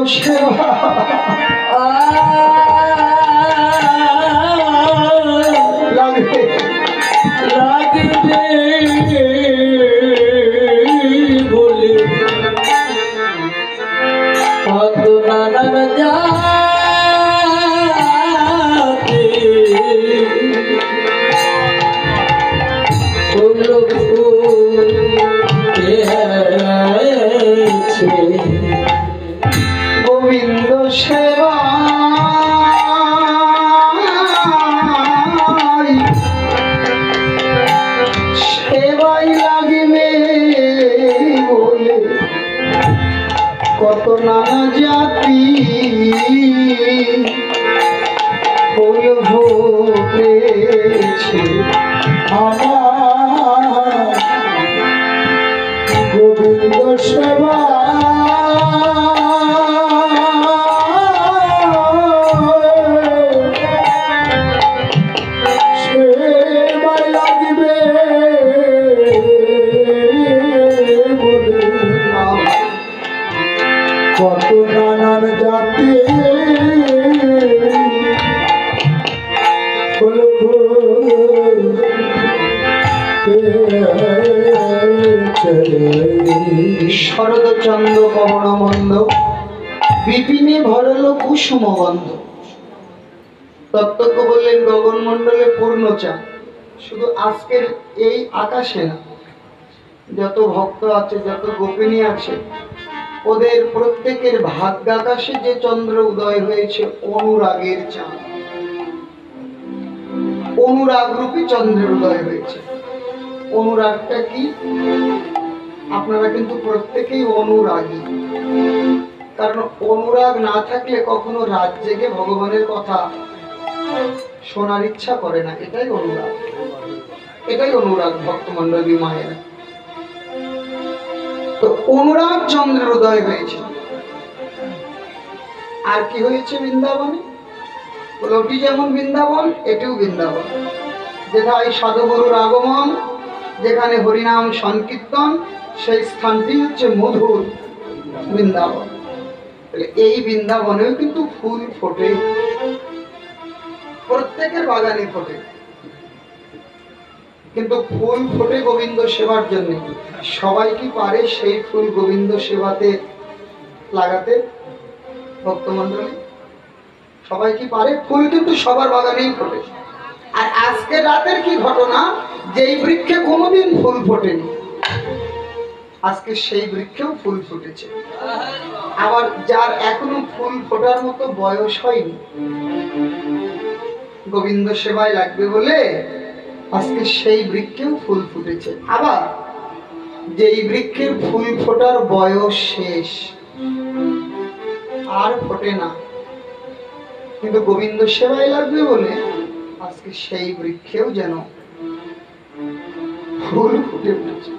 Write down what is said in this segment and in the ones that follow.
সেবা লাগবে বলে কত নানান জাতি ফুল ফুটেছে গোবিন্দ সেবা সেবাই লাগিবে বলে কত নানা জাতি ফুল ফুটেছে আমার গোবিন্দ সেবা সেবাই লাগিবে বলে কত নানান জাতি ফুল শরদচন্দ্র পবনমন্দ বিপিনে ভরল কুসুম গন্ধ। তত্ত্বজ্ঞ বললেন গগনমণ্ডলে পূর্ণ চাঁদ, শুধু আজকের এই আকাশে না, যত ভক্ত আছে যত গোপিনী আছে ওদের প্রত্যেকের ভাগ্যাকাশে যে চন্দ্র উদয় হয়েছে অনুরাগের চাঁদ, অনুরাগ রূপী চন্দ্রের উদয় হয়েছে। অনুরাগটা কি? আপনারা কিন্তু প্রত্যেকেই অনুরাগী, কারণ অনুরাগ না থাকলে কখনো রাত জেগে ভগবানের কথা শোনার ইচ্ছা করে না। এটাই অনুরাগ, এটাই অনুরাগ ভক্তমণ্ডলী মায়েরা। তো অনুরাগ চন্দ্রের উদয় হয়েছে। আর কি হয়েছে বৃন্দাবনে? ওটি যেমন বৃন্দাবন, এটিও বৃন্দাবন, যেথায় সাধুগুরুর আগমন, যেখানে হরিনাম সংকীর্তন, সেই স্থানটি হচ্ছে মধুর বৃন্দাবন। এই বৃন্দাবনেও কিন্তু ফুল ফোটে, প্রত্যেকের বাগানে ফোটে, কিন্তু ফুল ফোটে গোবিন্দ সেবার জন্য। সবাই কি পারে সেই ফুল গোবিন্দ সেবাতে লাগাতে? ভক্তমণ্ডলী সবাই কি পারে? ফুল কিন্তু সবার বাগানেই ফোটে। আর আজকে রাতের কি ঘটনা, যেই বৃক্ষে কোনোদিন ফুল ফোটেনি আজকে সেই বৃক্ষেও ফুল ফুটেছে। আবার যার এখনো ফুল ফোটার মতো বয়স হয়নি, গোবিন্দ সেবায় লাগবে বলে আজকে সেই বৃক্ষেও ফুল ফুটেছে। আবার যেই বৃক্ষের ফুল ফোটার বয়স শেষ, আর ফোটে না, কিন্তু গোবিন্দ সেবায় লাগবে বলে আজকে সেই বৃক্ষেও যেন ফুল ফুটে উঠেছে।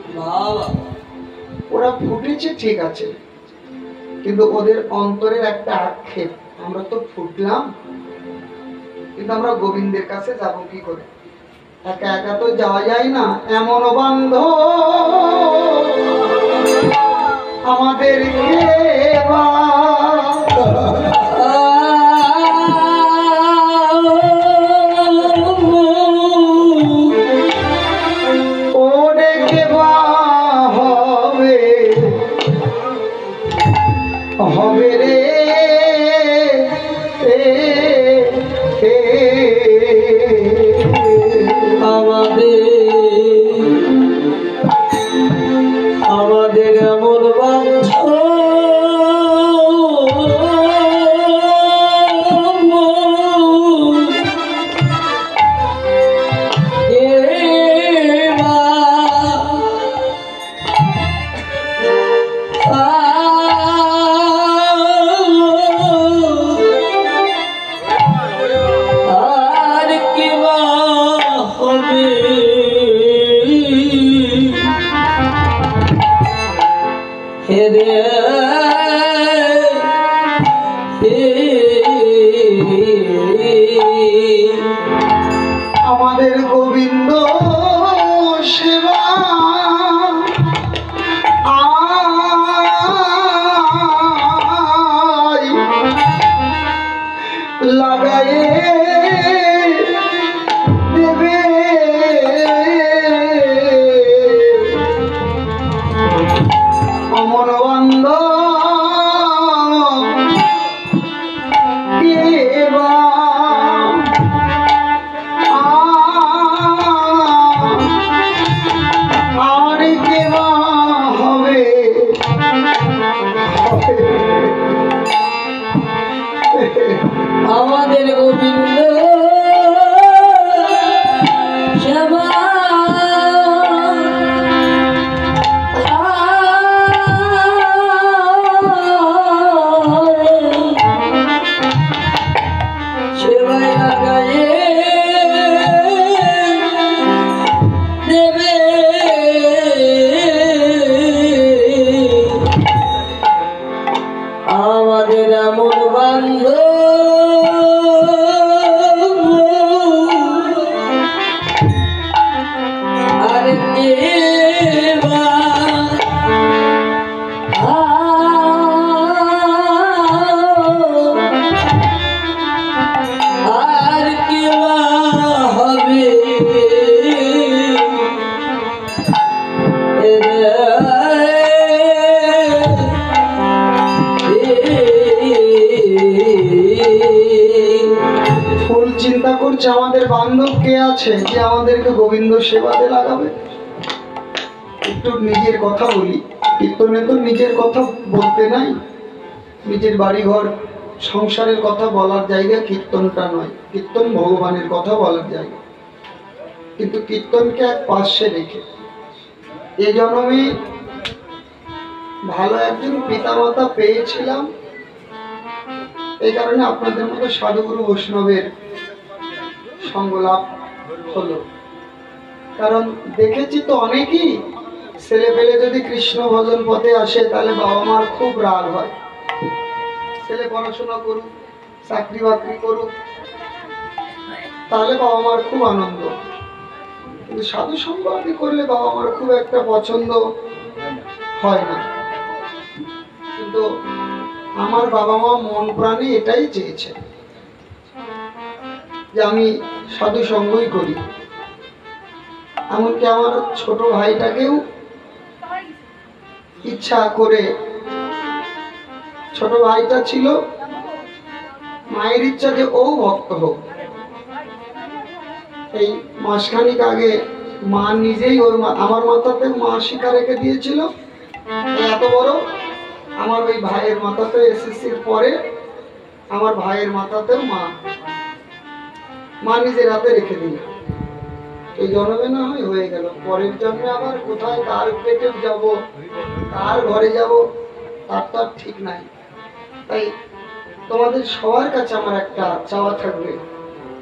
ওরা ফুটেছে ঠিক আছে, কিন্তু ওদের অন্তরের একটা আক্ষেপ, আমরা তো ফুটলাম, কিন্তু আমরা গোবিন্দের কাছে যাব কি করে? একা একা তো যাওয়া যায় না। এমন বান্ধ আমাদের হবে রে আমাদের এমন বান্ধব আমাদের গোবিন্দ সেবা ফুল চিন্তা করছে আমাদের বান্ধব কে আছে যে আমাদেরকে গোবিন্দ সেবাতে লাগাবে। একটু নিজের কথা বলি, কীর্তনে তো নিজের কথা বলতে নাই, নিজের বাড়িঘর সংসারের কথা বলার জায়গা কীর্তনটা নয়, কীর্তন ভগবানের কথা বলার জায়গা। কিন্তু কীর্তনকে এক পাশে রেখে এ জন্মে ভালো একজন পিতামাতা পেয়েছিলাম, এই কারণে আপনাদের মতো সাধুগুরু বৈষ্ণবের সঙ্গ লাভ হলো। কারণ দেখেছি তো অনেকেই ছেলে পেলে যদি কৃষ্ণ ভজন পথে আসে তাহলে বাবা মার খুব রাগ হয়। ছেলে পড়াশোনা করুক, চাকরি বাকরি করুক, তাহলে বাবা মার খুব আনন্দ। কিন্তু সাধু সঙ্গ আদি করলে বাবা মার খুব একটা পছন্দ হয় না। কিন্তু আমার বাবা মা মন প্রাণে এটাই চেয়েছে যে আমি সাধু সঙ্গই করি। এমনকি আমার ছোট ভাইটাকেও ইচ্ছা করে, ছোট ভাইটা ছিল মায়ের ইচ্ছা যে ও ভক্ত হোক। এই মাসখানিক আগে মা নিজেই আমার মাথাতে মা শিখা রেখে দিয়েছিল। এত বড় আমার ওই ভাইয়ের মাথাতে এসএসসির পরে আমার ভাইয়ের মাথাতেও মা নিজের হাতে রেখে দিল। এই জন্মে না হয় হয়ে গেল, পরের জন্মে আবার কোথায় কার পেটে যাব, কার ঘরে যাব তার তো আর ঠিক নাই। তাই তোমাদের সবার কাছে আমার একটা চাওয়া থাকবে,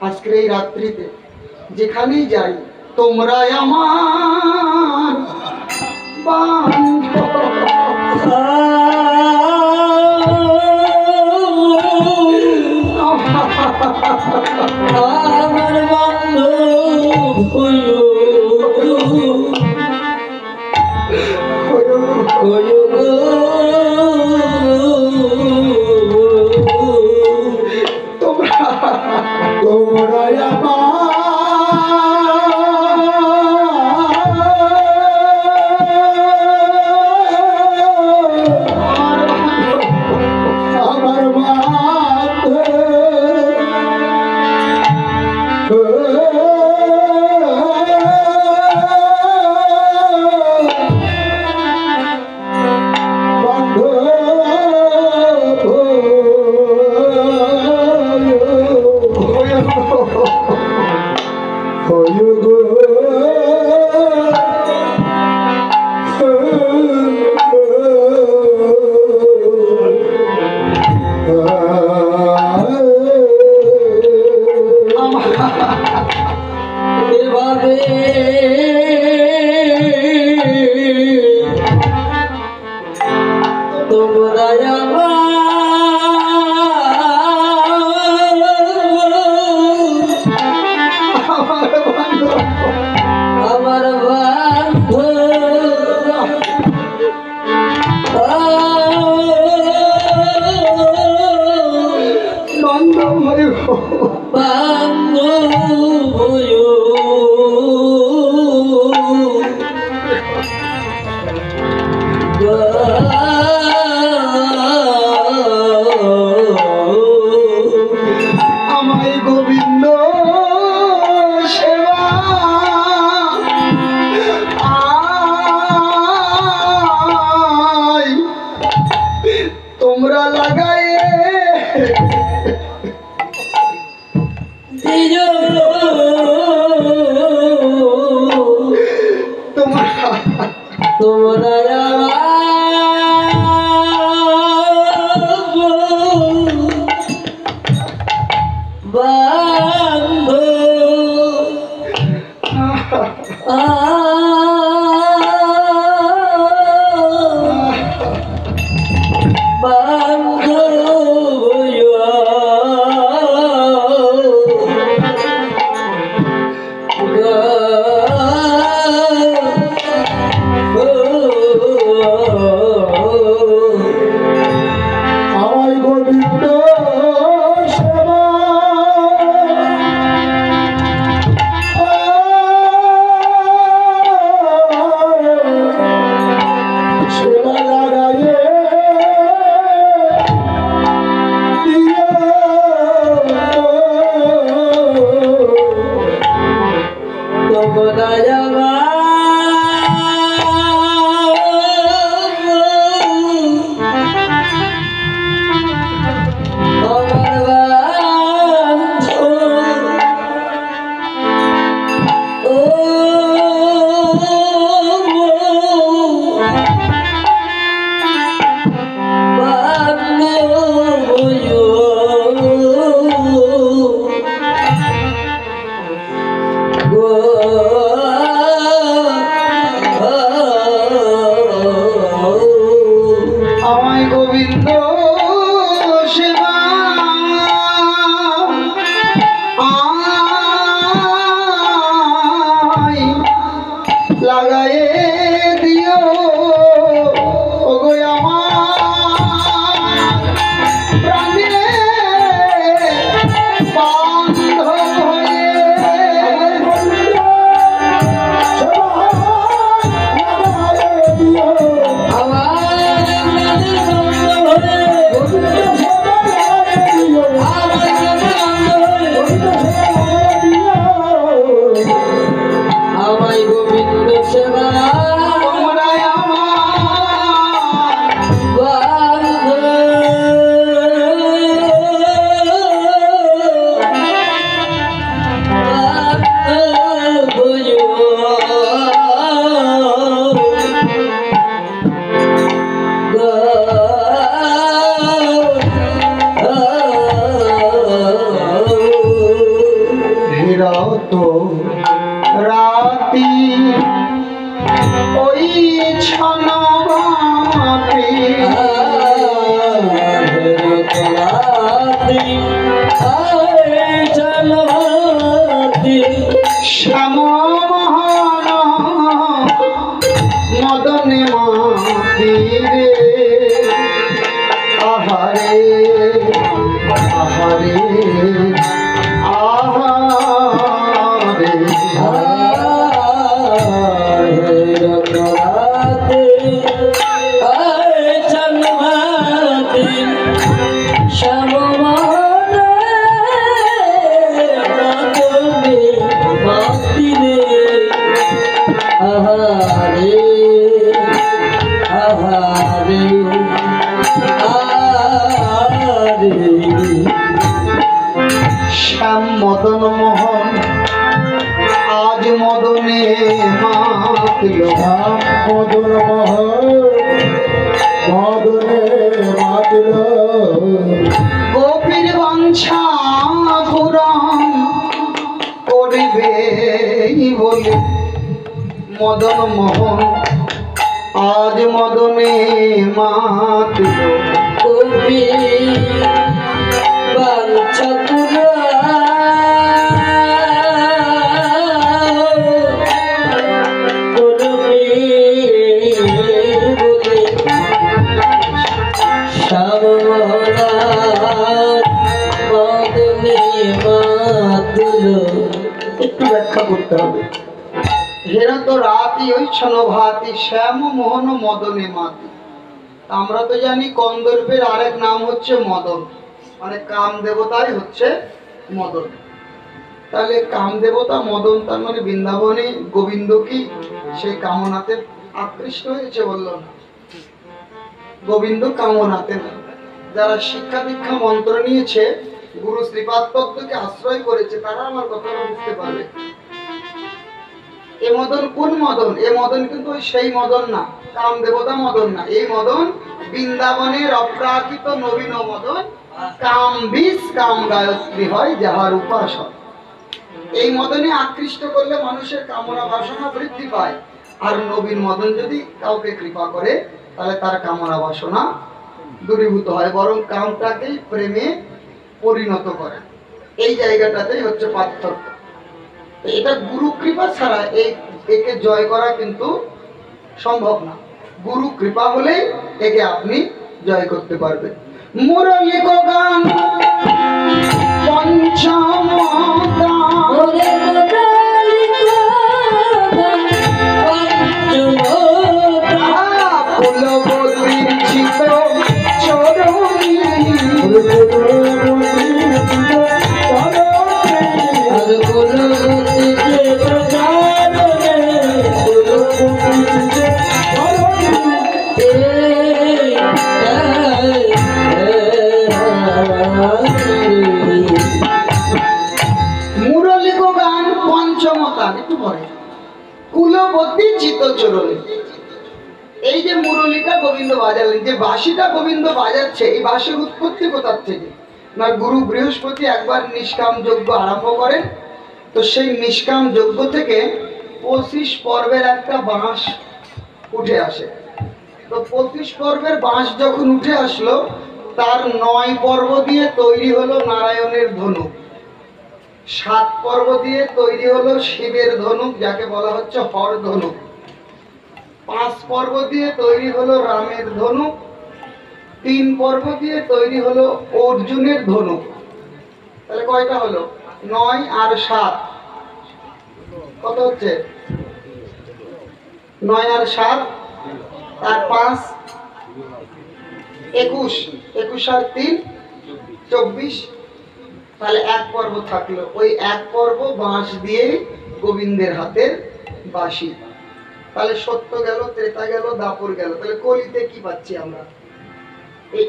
আজকের এই রাত্রিতে যেখানেই যাই তোমরা আমার বান্ধব। আমার বান্ধব হইও গো। তোমরা আমার এভাবে তোমরা আমার বান্ধব হইও বান্ধব হইও আমায় গোবিন্দ সেবা আয় তোমরা লাগাই তোমরা বান্ধব বান্ধব ওই ছনবাতি শ্যাম মোহন মদনে মাতি রে আহারে আহারে আহারে শ্যাম মদন মোহন আজ মদনে মাতল মদন মোহন মদনে মাতল গোপীর বাঞ্ছা পূরণ করবে বলে মদন মোহন আজ মদনে মাতল একটু ব্যাখ্যা করতে হবে। হেরা তো রাতি ওই ছনভাতি শ্যাম মোহন মদনে মাতি। আমরা তো জানি কন্দর্পের আরেক নাম হচ্ছে মদন, মানে কাম দেবতাই হচ্ছে মদন। তাহলে কাম দেবতা মদন, তার মানে বৃন্দাবনে গোবিন্দ কি সেই কামনাতে আকৃষ্ট হয়েছে? বললো না, গোবিন্দ কামনাতে না। যারা শিক্ষা দীক্ষা মন্ত্র নিয়েছে, গুরু শ্রীপাদ পদ্মকে আশ্রয় করেছে, তারা আমার কথাটা বুঝতে পারবে। এ মদন কোন মদন? এ মদন কিন্তু সেই মদন না, কাম দেবতা মদন না। এই মদন বৃন্দাবনের অপ্রাকৃত নবীন মদন, কাম বিষ কাম গায়ত্রী হয় যাহার উপাসক। এই মদনে আকৃষ্ট করলে মানুষের কামনা বাসনা বৃদ্ধি পায়। আর নবীন মদন যদি কাউকে কৃপা করে, তাহলে তার কামনা বাসনা দূরীভূত হয়, বরং কামটাকেই প্রেমে পরিণত করে। এই জায়গাটাতেই হচ্ছে পার্থক্য। এটা গুরু কৃপা ছাড়া একে জয় করা কিন্তু সম্ভব না। গুরু কৃপা হলেই একে আপনি জয় করতে পারবেন। মুরলী গান পঞ্চম ফুলবতীর চিত চরণী মুরলী গান পঞ্চমতান একটু পরে কুলবতী চিত্তচরণী। এই যে মুরলীটা গোবিন্দ বাজালেন, যে বাঁশিটা গোবিন্দ বাজাচ্ছে, এই বাঁশির উৎপত্তি কোথার থেকে? না, গুরু বৃহস্পতি একবার নিষ্কাম যজ্ঞ আরম্ভ করেন, তো সেই নিষ্কাম যজ্ঞ থেকে 25 পর্বের একটা বাঁশ উঠে আসে। তো 25 পর্বের বাঁশ যখন উঠে আসলো, তার 9 পর্ব দিয়ে তৈরি হলো নারায়ণের ধনুক, 7 পর্ব দিয়ে তৈরি হলো শিবের ধনুক, যাকে বলা হচ্ছে হর ধনুক, 5 পর্ব দিয়ে তৈরি হলো রামের ধনুক, 3 পর্ব দিয়ে তৈরি হলো অর্জুনের ধনুক। তাহলে কয়টা হলো? 9 আর 7 কত হচ্ছে? 9 আর 7 আর 5 21, 21 আর 3 24। তাহলে 1 পর্ব থাকলো। ওই 1 পর্ব বাঁশ দিয়ে গোবিন্দের হাতের বাঁশি। তাহলে সত্য গেল, ত্রেতা গেল, দাপর গেল। তাহলে কলিতে কি পাচ্ছি আমরা?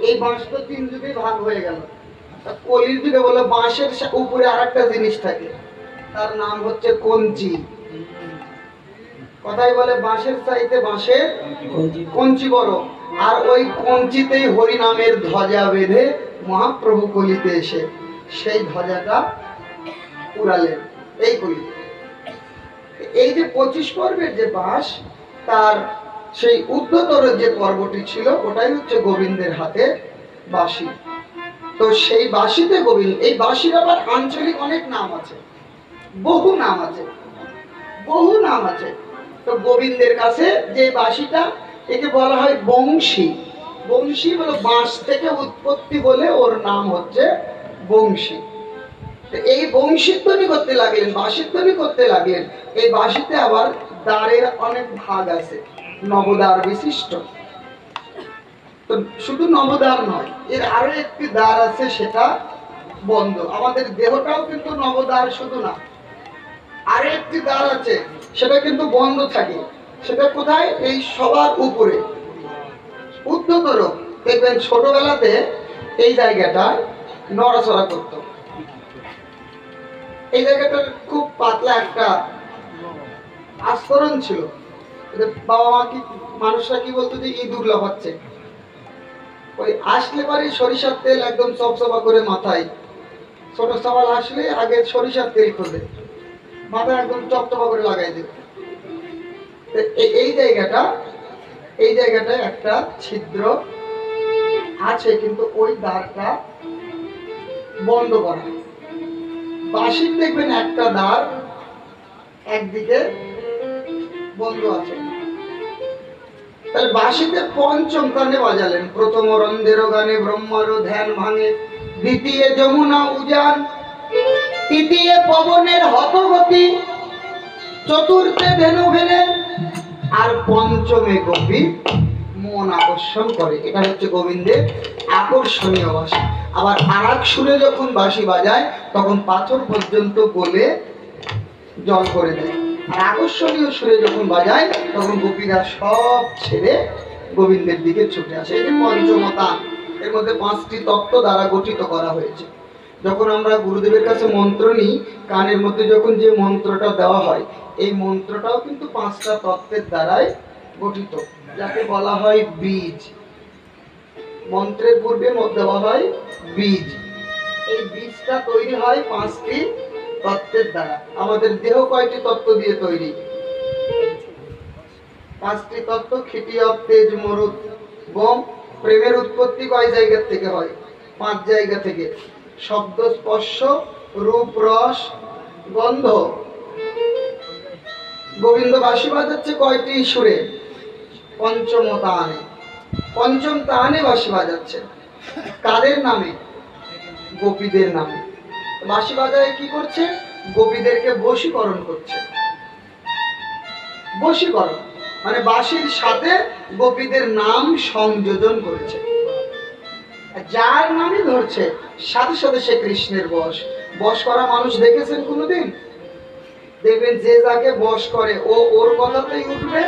এই বাঁশ তো 3 যুগে ভাগ হয়ে গেল। কলির যুগে বলে বাঁশের উপরে আর একটা জিনিস থাকে, তার নাম হচ্ছে কঞ্চি। কথাই বলে বাঁশের চাইতে বাঁশের কঞ্চি বড়। আর ওই কঞ্চিতেই হরিনামের ধ্বজা বেঁধে মহাপ্রভু কলিতে এসে সেই ধ্বজাটা উড়ালেন এই কলিতে। এই যে 25 পর্বের যে বাঁশ, তার সেই উদ্ধতর যে পর্বটি ছিল ওটাই হচ্ছে গোবিন্দের হাতে বাঁশি। তো সেই বাঁশিতে গোবিন্দ, এই বাঁশির আবার আঞ্চলিক অনেক নাম আছে, বহু নাম আছে, বহু নাম আছে। তো গোবিন্দের কাছে যে বাঁশিটা, একে বলা হয় বংশী। বংশী হলো বাঁশ থেকে উৎপত্তি বলে ওর নাম হচ্ছে বংশী। এই বংশীর ধ্বনি করতে লাগলেন, বাঁশির ধ্বনি করতে লাগলেন। এই বাঁশিতে আবার দ্বারের অনেক ভাগ আছে, নবদ্বার বিশিষ্ট। তো শুধু নবদ্বার নয়, এর আরো একটি দ্বার আছে, সেটা বন্ধ। আমাদের দেহটাও কিন্তু নবদ্বার শুধু না, আরো একটি দ্বার আছে, সেটা কিন্তু বন্ধ থাকে। সেটা কোথায়? এই সবার উপরে উদ্ধতর। দেখবেন ছোটবেলাতে এই জায়গাটা নড়াচড়া করতো, এই জায়গাটার খুব পাতলা একটা আস্তরণ ছিল। বাবা মা কি, মানুষরা কি বলতো যে ইঁদুর লাফাচ্ছে। ওই আসলে পরে সরিষার তেল একদম চপচপা করে মাথায়, ছোট সবাল আসলে আগে সরিষার তেল খোঁজে, মাথায় একদম চপচপা করে লাগাই দেবে। এই জায়গাটায় একটা ছিদ্র আছে, কিন্তু ওই দ্বারটা বন্ধ করা। বাঁশির দেখবেন একটা দ্বার একদিকে বন্ধ আছে। তাহলে বাঁশিতে পঞ্চম তানে বাজালেন। প্রথম রন্ধের গানে ব্রহ্মার ধ্যান ভাঙে, দ্বিতীয় যমুনা উজান, তৃতীয় পবনের হতগতি, চতুর্থে ধেনু ভেনে, আর পঞ্চমে গোপী মন আকর্ষণ করে। এটা হচ্ছে গোবিন্দের আকর্ষণীয় বাঁশি। আবার আরাক সুরে যখন বাঁশি বাজায় তখন পাথর পর্যন্ত গলে জল করে দেয়। আর আকর্ষণীয় সুরে যখন বাজায় তখন গোপীরা সব ছেড়ে গোবিন্দের দিকে ছুটে আসে। এই যে পঞ্চমতান, এর মধ্যে 5টি তত্ত্ব দ্বারা গঠিত করা হয়েছে। যখন আমরা গুরুদেবের কাছে মন্ত্র নিই, কানের মধ্যে যখন যে মন্ত্রটা দেওয়া হয়, এই মন্ত্রটাও কিন্তু 5টা তত্ত্বের দ্বারাই গঠিত, যাকে বলা হয় বীজ। মন্ত্রের পূর্বে দেওয়া হয় বীজ। এই বীজটা তৈরি হয় 5টি তত্ত্বের দ্বারা। আমাদের দেহ কয়টি তত্ত্ব দিয়ে তৈরি? 5টি তত্ত্ব। ক্ষিতিয়ব, তেজ, মরুত, বোম। প্রেমের উৎপত্তি কয় জায়গা থেকে হয়? 5 জায়গা থেকে। শব্দ, স্পর্শ, রূপ, রস, গন্ধ। গোবিন্দ বাঁশি বাজাচ্ছে কয়টি সুরে? পঞ্চম তানে। পঞ্চম তানে বাঁশি বাজাচ্ছে। কাদের নামে? গোপীদের নামে। বাঁশি বাজায় কি করছে? গোপীদেরকে বশীকরণ করছে। বশীকরণ মানে বাঁশির সাথে গোপীদের নাম সংযোজন করেছে। যার নামই ধরছে সাথে সাথে সে কৃষ্ণের বশ। বশ করা মানুষ দেখেছেন কোনোদিন? দেখবেন যে যাকে বশ করে ও ওর কথাতেই উঠবে,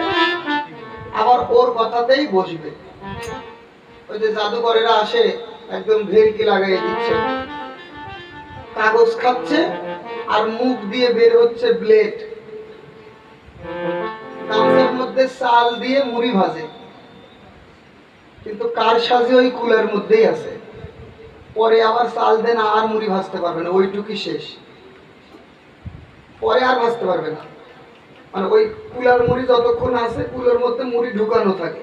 আবার ওর কথাতেই বসবে। ওই যে জাদুকরেরা আসে, একদম ভেলকি লাগাই দিচ্ছে, কাগজ খাচ্ছে আর মুখ দিয়ে বের হচ্ছে ব্লেড, গামছার মধ্যে চাল দিয়ে মুড়ি ভাজে, কিন্তু কার সাজে? ওই কুলার মধ্যেই আছে। পরে আবার চাল দেন, আর মুড়ি ভাজতে পারবে না, ওইটুকুই শেষ, পরে আর ভাজতে পারবে না। মানে ওই কুলার মুড়ি যতক্ষণ আছে, কুলার মধ্যে মুড়ি ঢুকানো থাকে।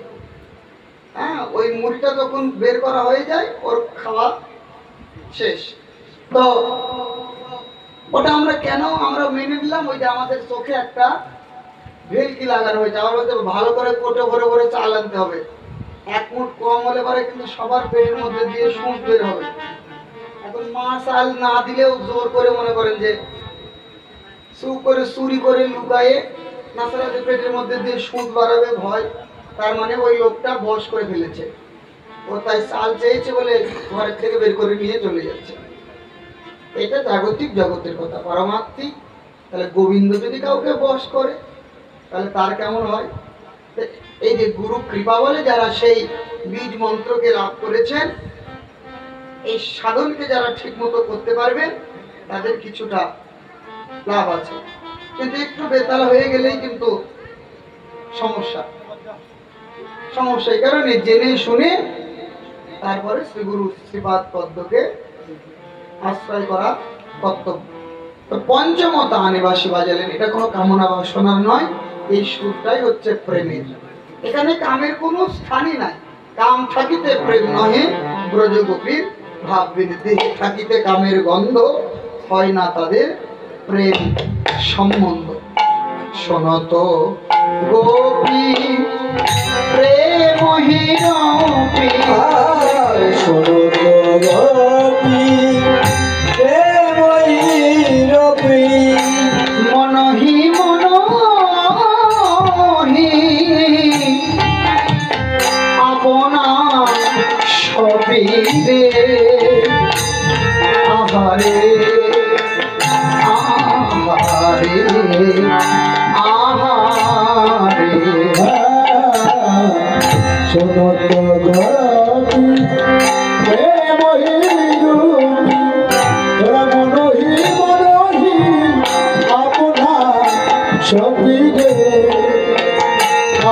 হ্যাঁ, ওই মুড়িটা যখন বের করা হয়ে যায়, ওর খাওয়া শেষ। তো ওটা আমরা কেন মেনে নিলাম? ওই যে আমাদের চোখে একটা ভেলকি লাগানো হয়েছে। আবার বলতে ভালো করে কোটে ভরে ভরে চাল আনতে হবে। 1 মুঠ কম হলে পরে কিন্তু সবার পেটের মধ্যে দিয়ে সুখ বের হবে। এখন মা চাল না দিলেও জোর করে মনে করেন যে চুরি করে লুকায়ে নাচারাতে পেটের মধ্যে দিয়ে সুদ বাড়াবে ভয়। তার মানে ওই লোকটা বশ করে ফেলেছে, ও তাই চাল চেয়েছে বলে ঘরের থেকে বের করে নিয়ে চলে যাচ্ছে। এটা জাগতিক জগতের কথা, পারমার্থিক। তাহলে গোবিন্দ যদি কাউকে বশ করে তাহলে তার কেমন হয়? এই যে গুরু কৃপা বলে যারা সেই বীজ মন্ত্রকে লাভ করেছেন, এই সাধনকে যারা ঠিক মতো করতে পারবেন, তাদের কিছুটা লাভ আছে। কিন্তু একটু বেতাল হয়ে গেলেই কিন্তু সমস্যা। এই কারণে জেনে শুনে তারপরে শ্রী গুরু শ্রীপাদ পদ্মকে আশ্রয় করা কর্তব্য। তো পঞ্চম তানে বাঁশি বাজালেন, এটা কোনো কামনা বাসনার নয়, এই সুরটাই হচ্ছে প্রেমের। এখানে কামের কোনো স্থানই নাই। কাম থাকিতে প্রেম নহে, ব্রজগোপীর ভাব বৃদ্ধি থাকিতে কামের গন্ধ, হয় না তাদের প্রেম সম্বন্ধ। শোনত গোপী প্রেমহীন মনহি মনহি আপনা সবিরে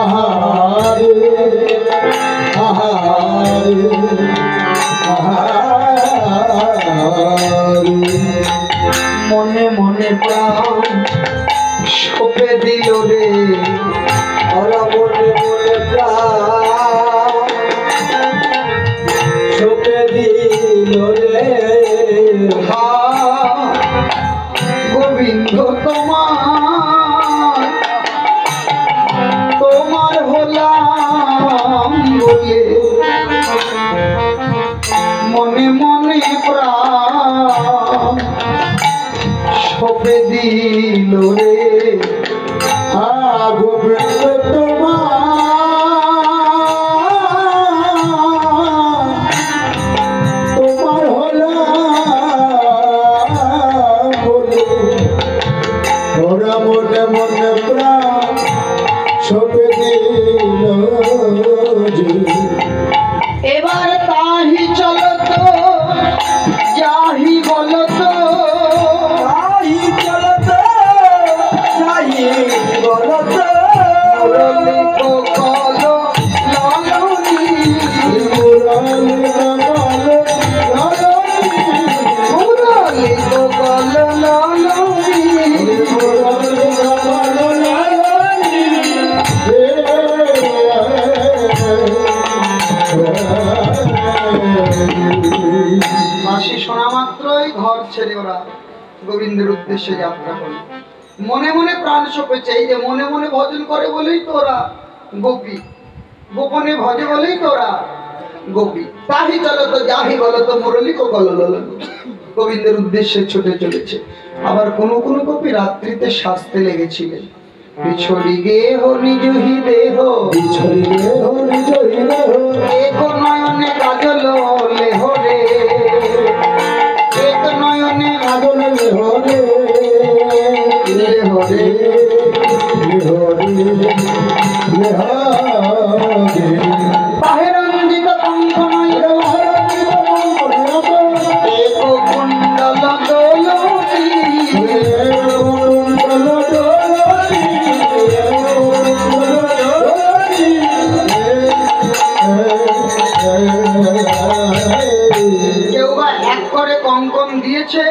আহারে আহারে আহারে মনে মনে প্রাণ সপে দিল রে, ওরা মনে মনে প্রাণ সপে দিল রে। হা গোবিন্দ তোমার তোমার হলাম বলে মনে মনে প্রাণ সপে দিল রে। গোবিন্দ তোমার হলাম বলে ওরা মনে মনে প্রাণ সপে দিল। এবার তাহি চলো তো যাহি বলো তো, তাহি চলো তো যাহি বলো তো। মুরলি তো কলো লালনি, মুরলি তো কলো লালনি, মুরলি তো কলো লালনি, মুরলি তো কলো লালনি। মাসি শোনা মাত্রই ঘর ছেড়ে ওরা গোবিন্দের উদ্দেশ্যে যাত্রা করল। মনে মনে প্রাণ সপেছে। এই যে মনে মনে ভজন করে বলেই তো ওরা গোপী, গোপনে ভজে বলেই তো ওরা গোপী। তাহি চলো তো যাহি বলো তো মুরলি কো কলো লালনি, গোবিন্দের উদ্দেশ্যে ছুটে চলেছে। আবার কোন কোন গোপী রাত্রিতে শাস্তে লেগেছিলেন। বিছড়ি গেহ নিজ হি দেহ, বিছড়ি গেহ নিজ হি দেহ, এক নয়নে কাজল লেহ রে, এক নয়নে কাজল লেহ রে, লেহ রে লেহ রে লেহ রে। বাহে রঞ্জিত কঙ্কণ এক কুণ্ডল দোলনি, কেউ বা এক করে কঙ্কন দিয়েছে,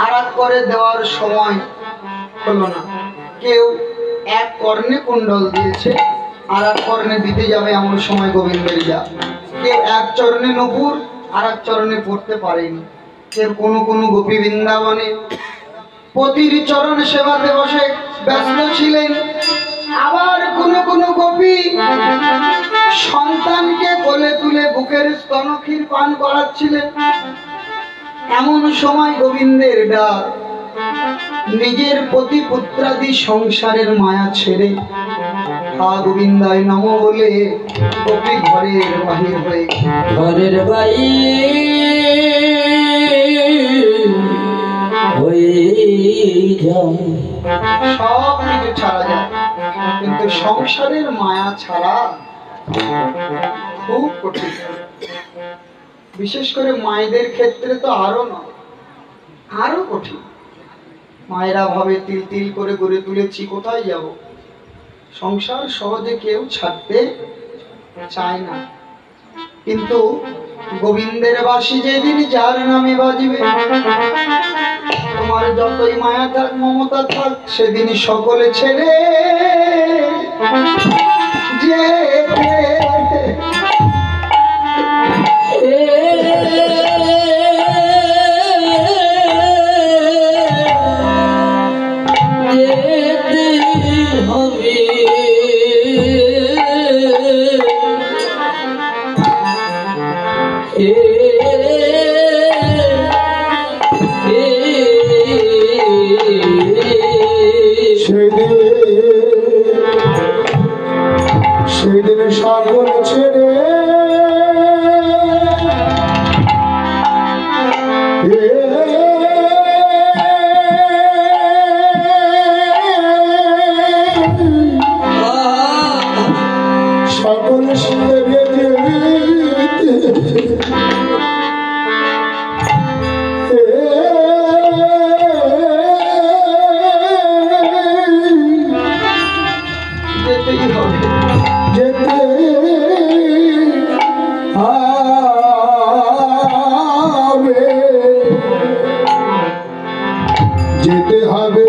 আর এক করে দেওয়ার সময় হলো না। কেউ এক কর্ণে কুণ্ডল দিয়েছে, আর এক কর্ণে দিতে যাবে এমন সময় গোবিন্দের যা। কেউ এক চরণে নূপুর, আর এক চরণে পড়তে পারেনি। কেউ কোনো কোনো গোপী বৃন্দাবনে পতির চরণ সেবাতে বসে ব্যস্ত ছিলেন। আবার কোনো কোনো গোপী সন্তানকে কোলে তুলে বুকের স্তনক্ষীর পান করাচ্ছিলেন। এমন সময় গোবিন্দের ডাক। নিজের পতি পুত্রাদি সংসারের মায়া ছেড়ে হা গোবিন্দায় নম বলে গোপী ঘরের বাহির হয়ে, ঘরের সব কিছু ছাড়া যায়, কিন্তু সংসারের মায়া ছাড়া খুব কঠিন। বিশেষ করে মায়েদের ক্ষেত্রে তো আরো নয়, আরো কঠিন। মায়েরা ভাবে তিল তিল করে গড়ে তুলেছি, কোথায় যাব। সংসার সহজে কেউ ছাড়তে চায় না। কিন্তু গোবিন্দের বাঁশি যেদিন যার নামে বাজবে, তোমার যতই মায়া থাক মমতা থাক সেদিন সকলে ছেড়ে যেতে হবে। সেদিন সকল ছেড়ে সকল ছেড়ে যেতেই হবে। যেতে হবে, যেতে হবে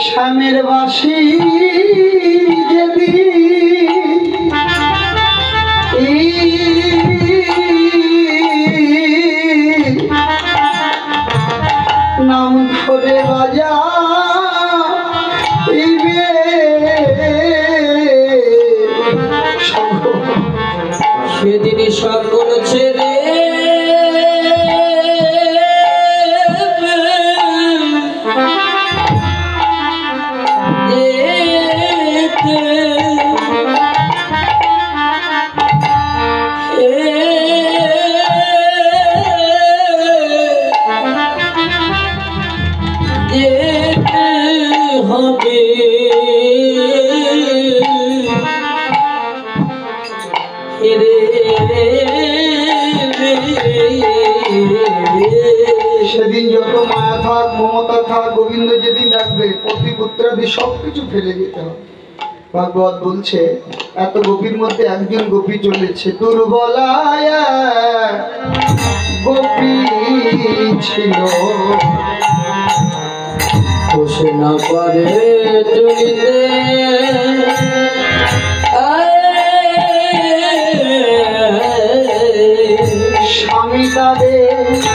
শ্যামের বাঁশি যেদিন নাম ধরে বাজাইবে সেদিন সকল ছেড়ে হবে। সেদিন যত মায়া থাক মমতা থাক গোবিন্দ যেদিন ডাকবে পতি পুত্রাদি সবকিছু ফেলে যেতে হবে। ভাগবত বলছে এত গোপীর মধ্যে একজন গোপী চলেছে, দুর্বলায় গোপী ছিল, বসে না পারে চলিতে স্বামী তাদের